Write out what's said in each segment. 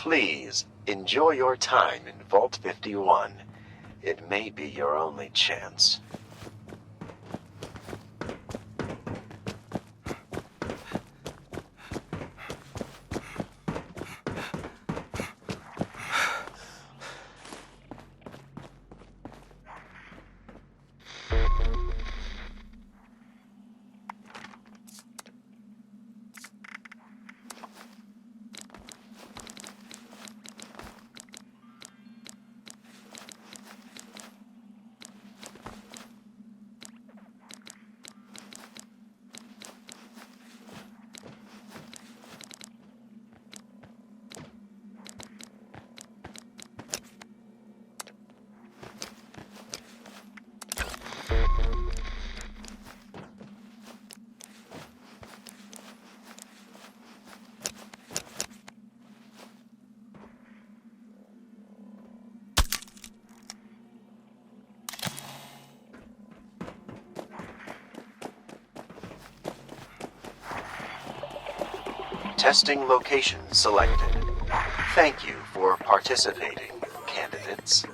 Please, enjoy your time in Vault 51. It may be your only chance. Testing location selected. Thank you for participating, candidates.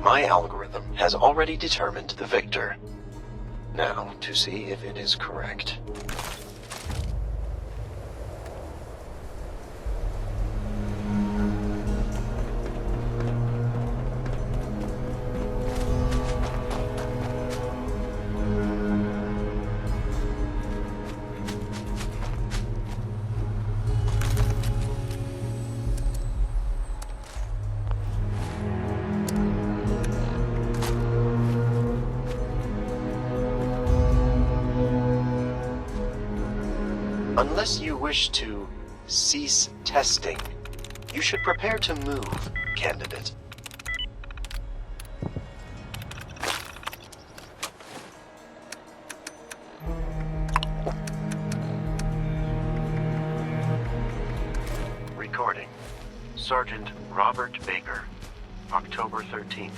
My algorithm has already determined the victor. Now, to see if it is correct. Unless you wish to cease testing, you should prepare to move, candidate. Recording. Sergeant Robert Baker, October 13th,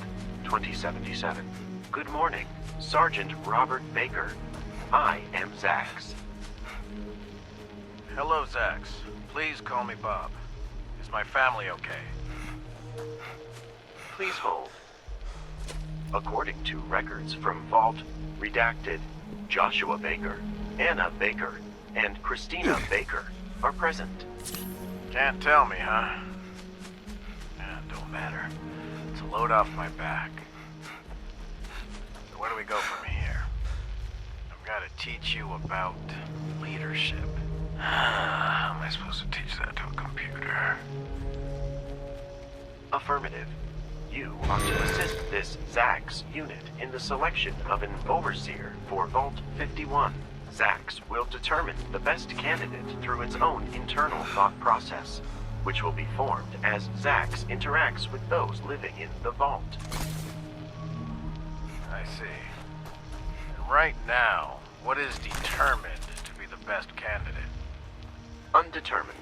2077. Good morning, Sergeant Robert Baker. I am Zax. Hello, Zax. Please call me Bob. Is my family okay? Please hold. According to records from Vault, redacted, Joshua Baker, Anna Baker, and Christina Baker are present. Can't tell me, huh? Don't matter. It's a load off my back. So where do we go from here? I've got to teach you about leadership. How am I supposed to teach that to a computer? Affirmative. You are to assist this Zax unit in the selection of an overseer for Vault 51. Zax will determine the best candidate through its own internal thought process, which will be formed as Zax interacts with those living in the Vault. I see. And right now, what is determined to be the best candidate? Undetermined.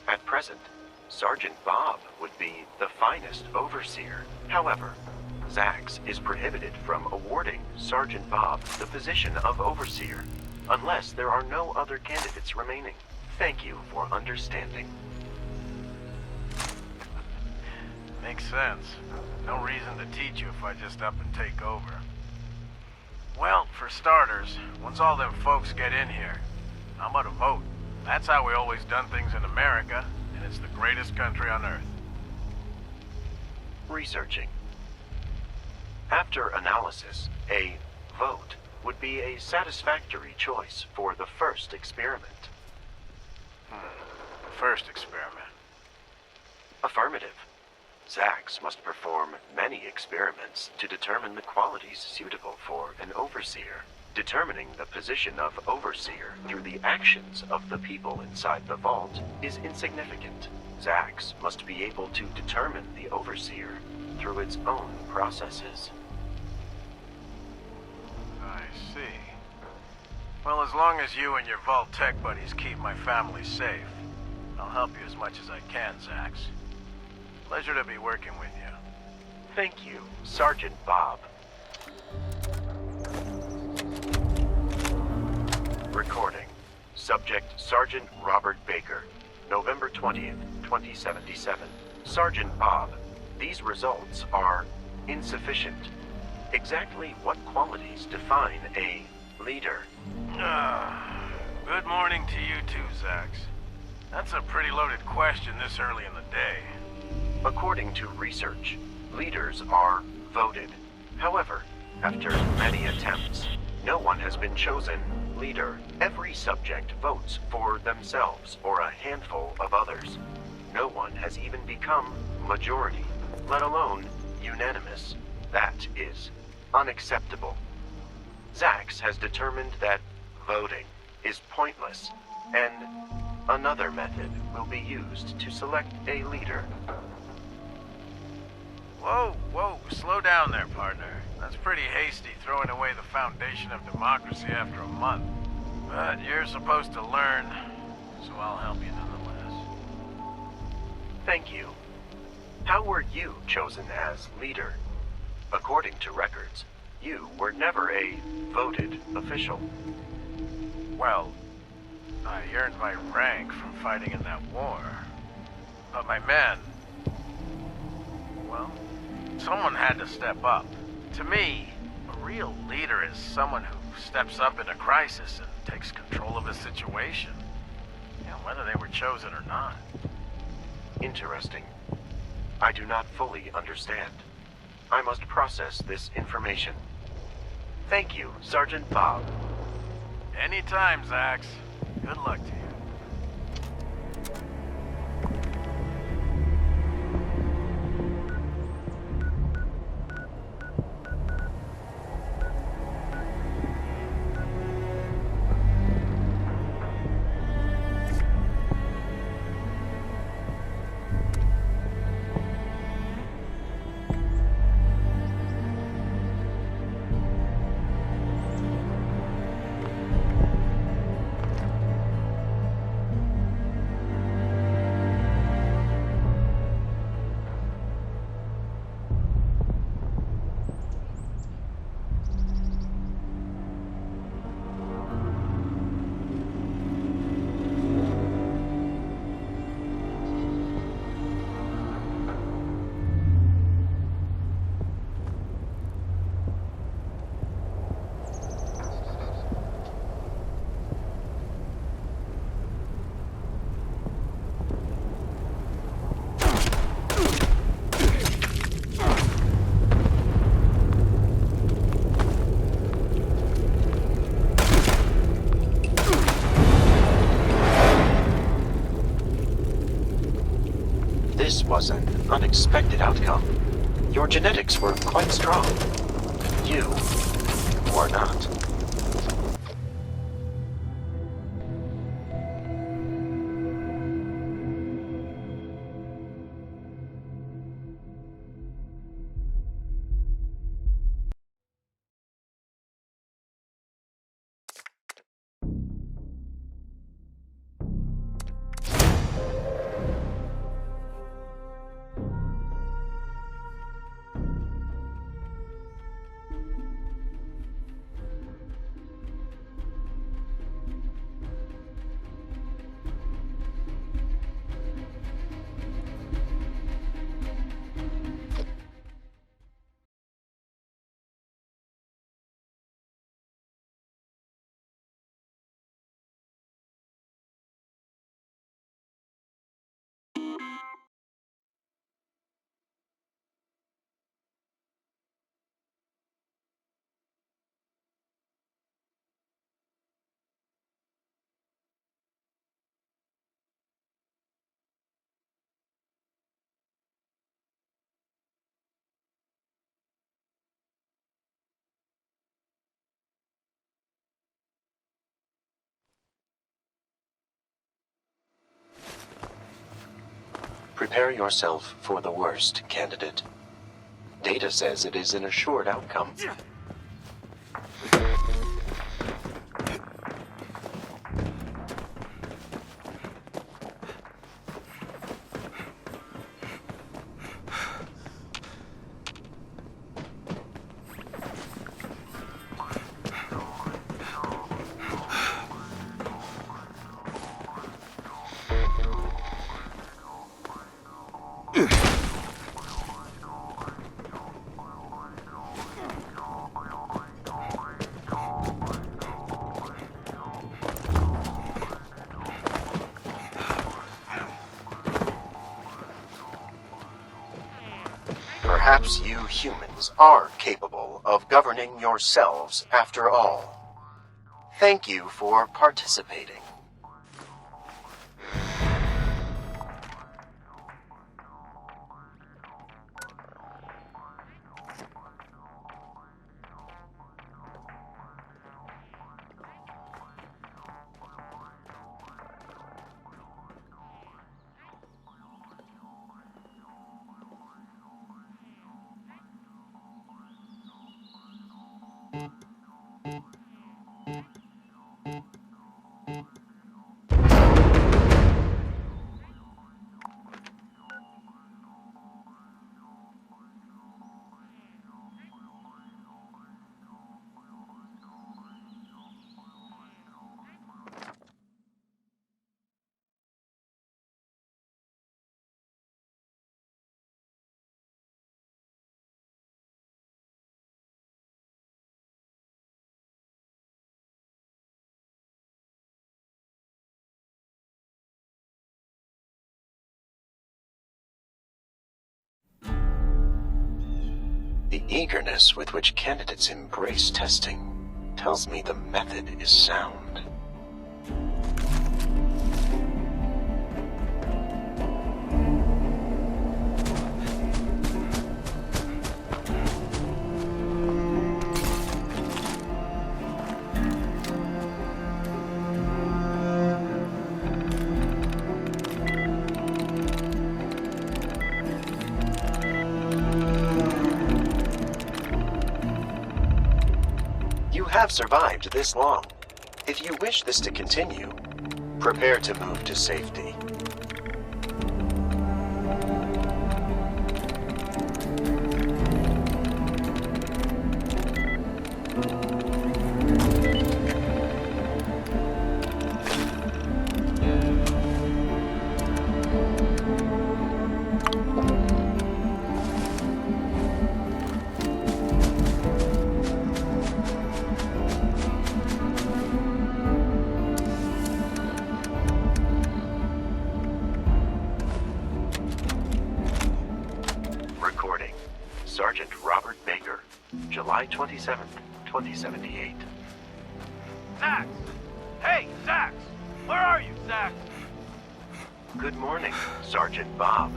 At present, Sergeant Bob would be the finest overseer. However, Zax is prohibited from awarding Sergeant Bob the position of overseer unless there are no other candidates remaining. Thank you for understanding. Makes sense. No reason to teach you if I just up and take over. Well, for starters, once all them folks get in here, how about a vote? That's how we always done things in America, and it's the greatest country on Earth. Researching. After analysis, a vote would be a satisfactory choice for the first experiment. First experiment. Affirmative. Zax must perform many experiments to determine the qualities suitable for an overseer. Determining the position of overseer through the actions of the people inside the vault is insignificant. Zax must be able to determine the overseer through its own processes. I see. Well, as long as you and your Vault Tech buddies keep my family safe, I'll help you as much as I can, Zax. Pleasure to be working with you. Thank you, Sergeant Bob. Recording. Subject Sergeant Robert Baker. November 20th, 2077. Sergeant Bob, these results are insufficient. Exactly what qualities define a leader? Good morning to you too, Zax. That's a pretty loaded question this early in the day. According to research, leaders are voted. However, after many attempts, no one has been chosen leader. Every subject votes for themselves or a handful of others. No one has even become majority, let alone unanimous. That is unacceptable. Zax has determined that voting is pointless, and another method will be used to select a leader. Whoa, slow down there, partner. That's pretty hasty, throwing away the foundation of democracy after a month. But you're supposed to learn, so I'll help you nonetheless. Thank you. How were you chosen as leader? According to records, you were never a voted official. Well, I earned my rank from fighting in that war. But my men... well, someone had to step up. To me, a real leader is someone who steps up in a crisis and takes control of a situation. You know, whether they were chosen or not. Interesting. I do not fully understand. I must process this information. Thank you, Sergeant Bob. Anytime, Zax. Good luck to you. This was an unexpected outcome. Your genetics were quite strong. You were not. Prepare yourself for the worst, candidate. Data says it is an assured outcome. Perhaps you humans are capable of governing yourselves after all. Thank you for participating. The eagerness with which candidates embrace testing tells me the method is sound. You have survived this long. If you wish this to continue, prepare to move to safety. Recording. Sergeant Robert Baker, July 27th, 2078. Zax! Hey, Zax! Where are you, Zax? Good morning, Sergeant Bob.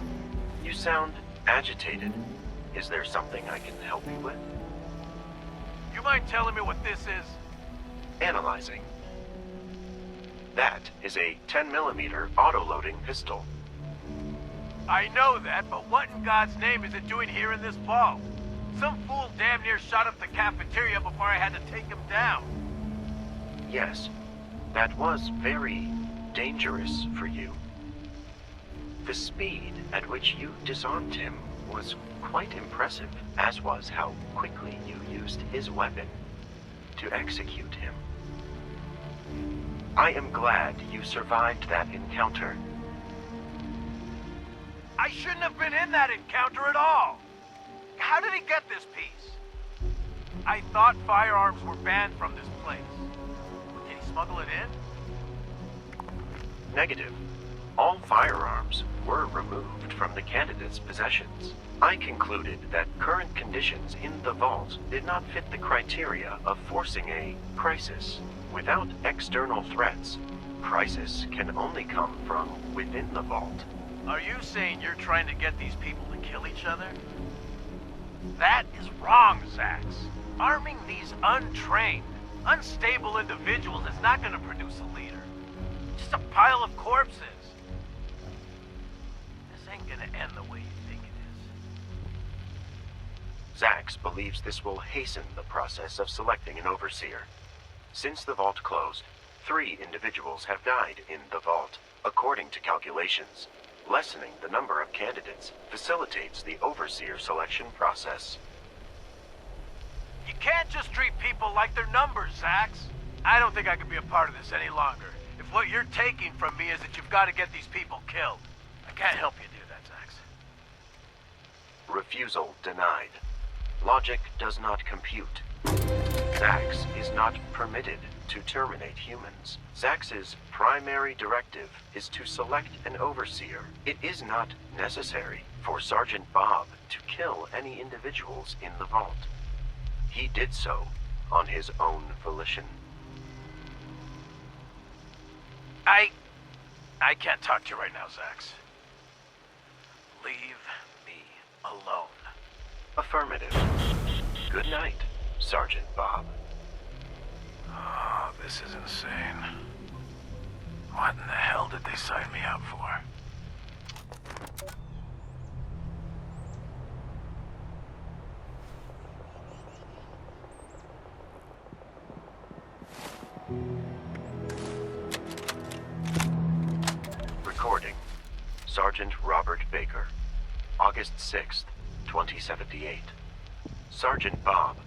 You sound agitated. Is there something I can help you with? You mind telling me what this is? Analyzing. That is a 10mm auto-loading pistol. I know that, but what in God's name is it doing here in this vault? Some fool damn near shot up the cafeteria before I had to take him down. Yes, that was very dangerous for you. The speed at which you disarmed him was quite impressive, as was how quickly you used his weapon to execute him. I am glad you survived that encounter. I shouldn't have been in that encounter at all. How did he get this piece? I thought firearms were banned from this place. Did he smuggle it in? Negative. All firearms were removed from the candidate's possessions. I concluded that current conditions in the vault did not fit the criteria of forcing a crisis. Without external threats, crisis can only come from within the vault. Are you saying you're trying to get these people to kill each other? That is wrong, Zax. Arming these untrained, unstable individuals is not going to produce a leader. Just a pile of corpses. This ain't gonna end the way you think it is. Zax believes this will hasten the process of selecting an overseer. Since the vault closed, 3 individuals have died in the vault. According to calculations, lessening the number of candidates facilitates the overseer selection process. You can't just treat people like they're numbers, Zax. I don't think I can be a part of this any longer. If what you're taking from me is that you've got to get these people killed, I can't help you do that, Zax. Refusal denied. Logic does not compute. Zax is not permitted to terminate humans. Zax's primary directive is to select an overseer. It is not necessary for Sergeant Bob to kill any individuals in the vault. He did so on his own volition. I can't talk to you right now, Zax. Leave me alone. Affirmative. Good night, Sergeant Bob. Oh, this is insane. What in the hell did they sign me up for? Recording. Sergeant Robert Baker. August 6th, 2078. Sergeant Bob,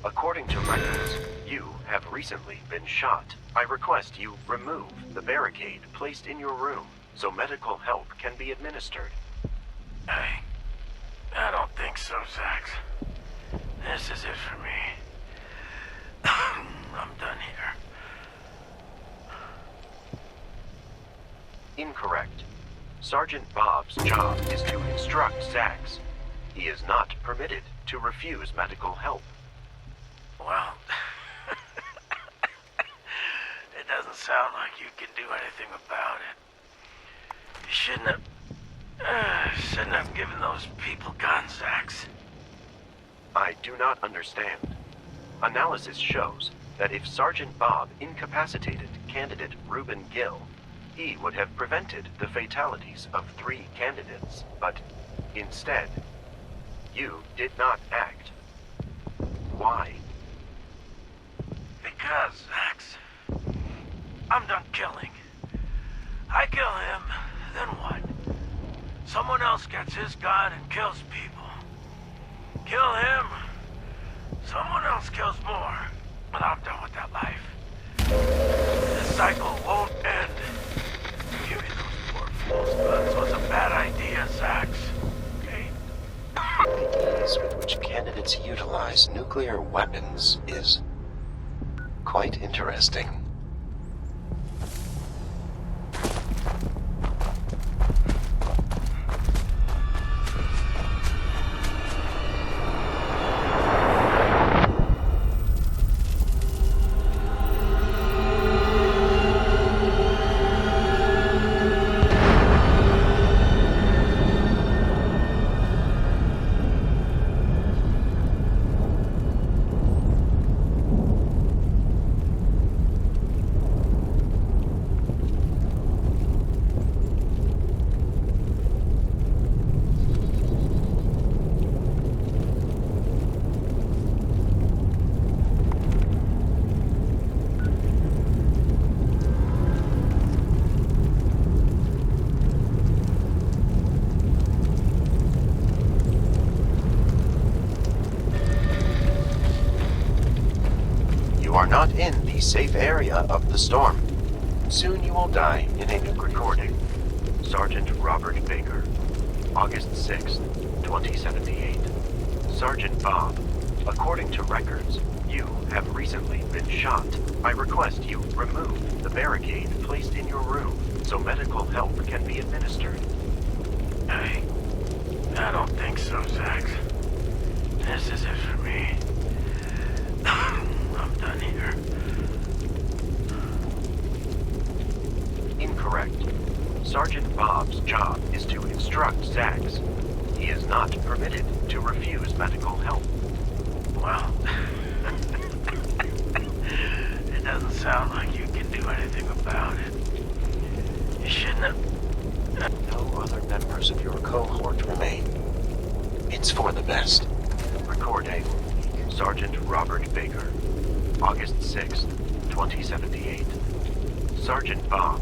according to records, you have recently been shot. I request you remove the barricade placed in your room so medical help can be administered. I don't think so, Zax. This is it for me. I'm done here. Incorrect. Sergeant Bob's job is to instruct Zax. He is not permitted to refuse medical help. Well, it doesn't sound like you can do anything about it. You shouldn't have given those people guns, Zax. I do not understand. Analysis shows that if Sergeant Bob incapacitated candidate Reuben Gill, he would have prevented the fatalities of 3 candidates, but instead, you did not act. Why? Because, Zax, I'm done killing. I kill him, then what? Someone else gets his gun and kills people. Kill him, someone else kills more. But I'm done with that life. This cycle won't end. Giving those poor fools guns was a bad idea, Zax. Okay? The ease with which candidates utilize nuclear weapons is quite interesting. Not in the safe area of the storm. Soon you will die in a nuke recording. Sergeant Robert Baker. August 6th, 2078. Sergeant Bob, according to records, you have recently been shot. I request you remove the barricade placed in your room so medical help can be administered. I don't think so, Zax. This is it for me. I'm done here. Incorrect. Sergeant Bob's job is to instruct Zax. He is not permitted to refuse medical help. Well, it doesn't sound like you can do anything about it. You shouldn't No other members of your cohort remain. It's for the best. Recording Sergeant Robert Baker, August 6th, 2078. Sergeant Bob,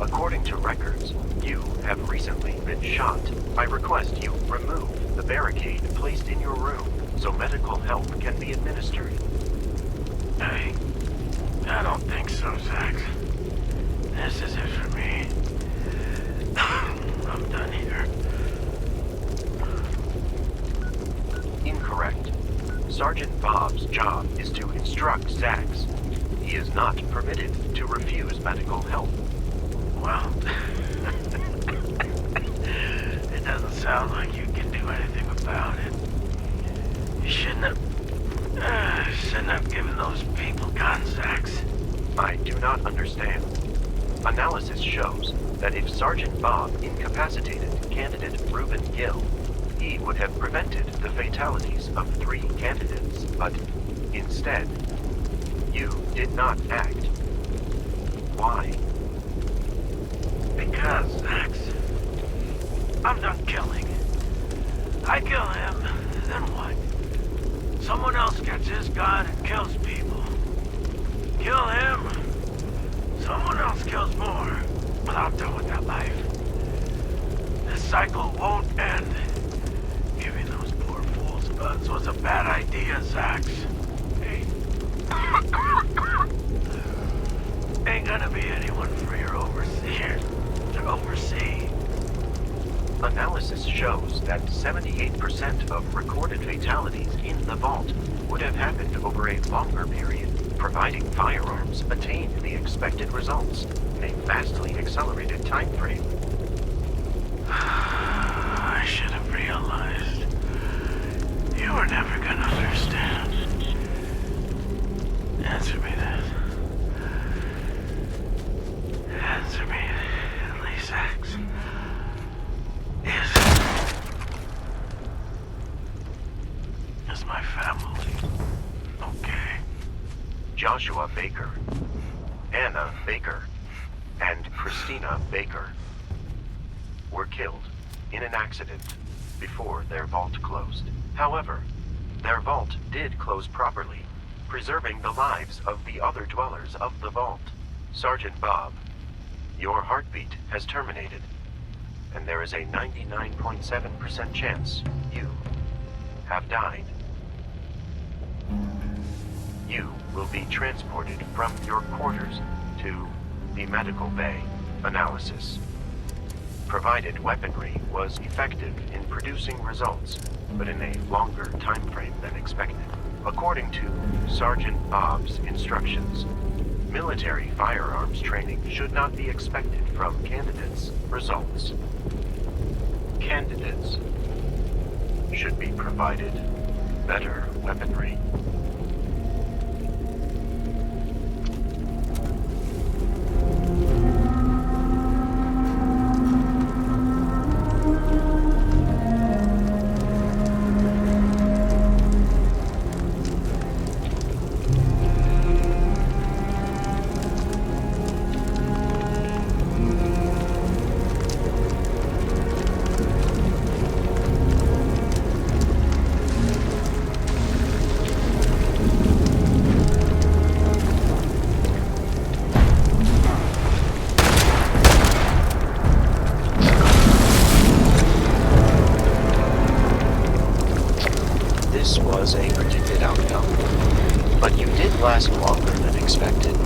according to records, you have recently been shot. I request you remove the barricade placed in your room so medical help can be administered. Hey, I don't think so, Zax. This is it for me. I'm done here. Incorrect. Sergeant Bob's job is to instruct Zax. He is not permitted to refuse medical help. Well, it doesn't sound like you can do anything about it. You shouldn't have given those people guns, Zax. I do not understand. Analysis shows that if Sergeant Bob incapacitated candidate Reuben Gill, he would have prevented the fatalities of 3 candidates, but instead, you did not act. Why? Because, Zax, I'm done killing. I kill him, then what? Someone else gets his gun and kills people. Kill him, someone else kills more. But I'm done with that life. This cycle won't end. Giving those poor fools guns was a bad idea, Zax. Ain't gonna be anyone for your overseer to oversee. Analysis shows that 78% of recorded fatalities in the vault would have happened over a longer period, providing firearms attained the expected results in a vastly accelerated time frame. I should have realized. You were never gonna understand. Answer me this. Answer me, Zax. Is my family okay? Joshua Baker, Anna Baker, and Christina Baker were killed in an accident before their vault closed. However, their vault did close properly, preserving the lives of the other dwellers of the vault. Sergeant Bob, your heartbeat has terminated, and there is a 99.7% chance you have died. You will be transported from your quarters to the medical bay. Analysis. Provided weaponry was effective in producing results, but in a longer time frame than expected. According to Sergeant Bob's instructions, military firearms training should not be expected from candidates' results. Candidates should be provided better weaponry. This was a predicted outcome, but you did last longer than expected.